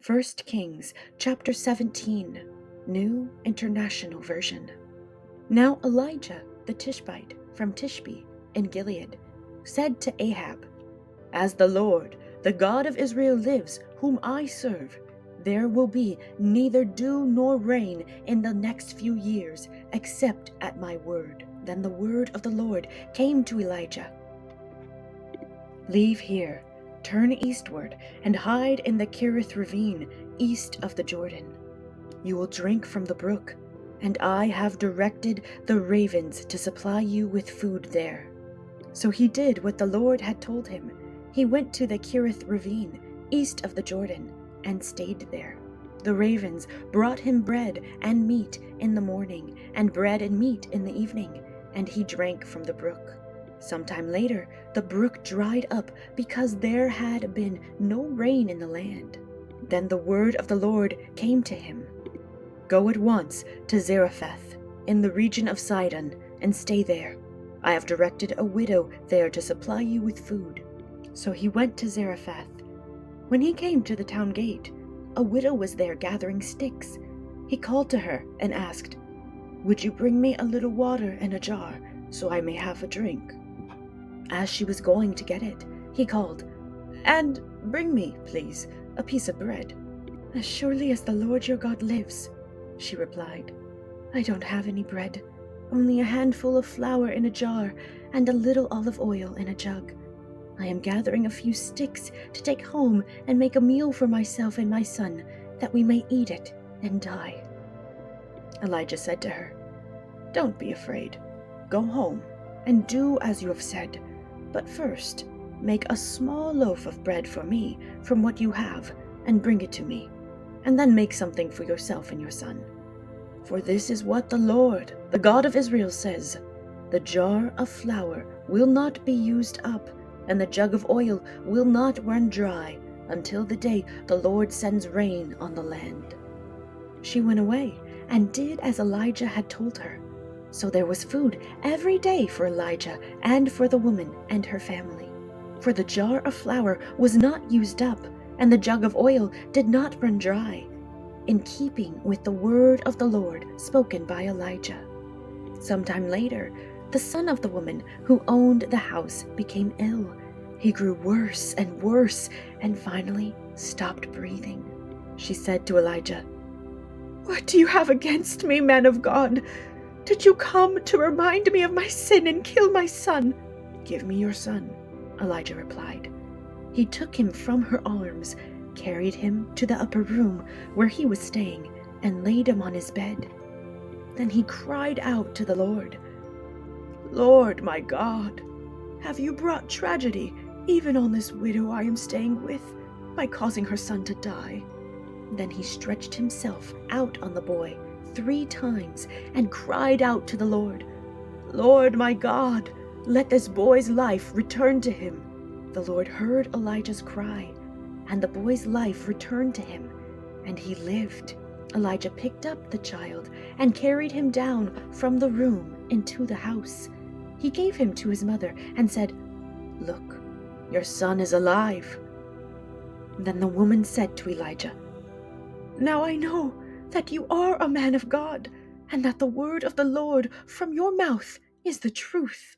First Kings chapter 17, New International Version. Now Elijah the Tishbite from Tishbe in Gilead said to Ahab, "As the Lord, the God of Israel lives, whom I serve, there will be neither dew nor rain in the next few years, except at my word." Then the word of the Lord came to Elijah. "Leave here, turn eastward, and hide in the Kerith ravine east of the Jordan. You will drink from the brook, and I have directed the ravens to supply you with food there." So he did what the Lord had told him. He went to the Kerith ravine east of the Jordan and stayed there. The ravens brought him bread and meat in the morning, and bread and meat in the evening, and he drank from the brook. Sometime later, the brook dried up because there had been no rain in the land. Then the word of the Lord came to him. "Go at once to Zarephath in the region of Sidon and stay there. I have directed a widow there to supply you with food." So he went to Zarephath. When he came to the town gate, a widow was there gathering sticks. He called to her and asked, "Would you bring me a little water in a jar so I may have a drink?" As she was going to get it, he called, "And bring me, please, a piece of bread." "As surely as the Lord your God lives," she replied, "I don't have any bread, only a handful of flour in a jar and a little olive oil in a jug. I am gathering a few sticks to take home and make a meal for myself and my son, that we may eat it and die." Elijah said to her, "Don't be afraid. Go home and do as you have said. But first, make a small loaf of bread for me from what you have and bring it to me, and then make something for yourself and your son. For this is what the Lord, the God of Israel, says: the jar of flour will not be used up, and the jug of oil will not run dry until the day the Lord sends rain on the land." She went away and did as Elijah had told her. So there was food every day for Elijah and for the woman and her family. For the jar of flour was not used up, and the jug of oil did not run dry, in keeping with the word of the Lord spoken by Elijah. Sometime later, the son of the woman who owned the house became ill. He grew worse and worse, and finally stopped breathing. She said to Elijah, "What do you have against me, man of God? Did you come to remind me of my sin and kill my son?" "Give me your son," Elijah replied. He took him from her arms, carried him to the upper room where he was staying, and laid him on his bed. Then he cried out to the Lord, "Lord, my God, have you brought tragedy even on this widow I am staying with by causing her son to die?" Then he stretched himself out on the boy 3 times and cried out to the Lord, "Lord, my God, let this boy's life return to him." The Lord heard Elijah's cry, and the boy's life returned to him, and he lived. Elijah picked up the child and carried him down from the room into the house. He gave him to his mother and said, "Look, your son is alive." Then the woman said to Elijah, "Now I know that you are a man of God, and that the word of the Lord from your mouth is the truth."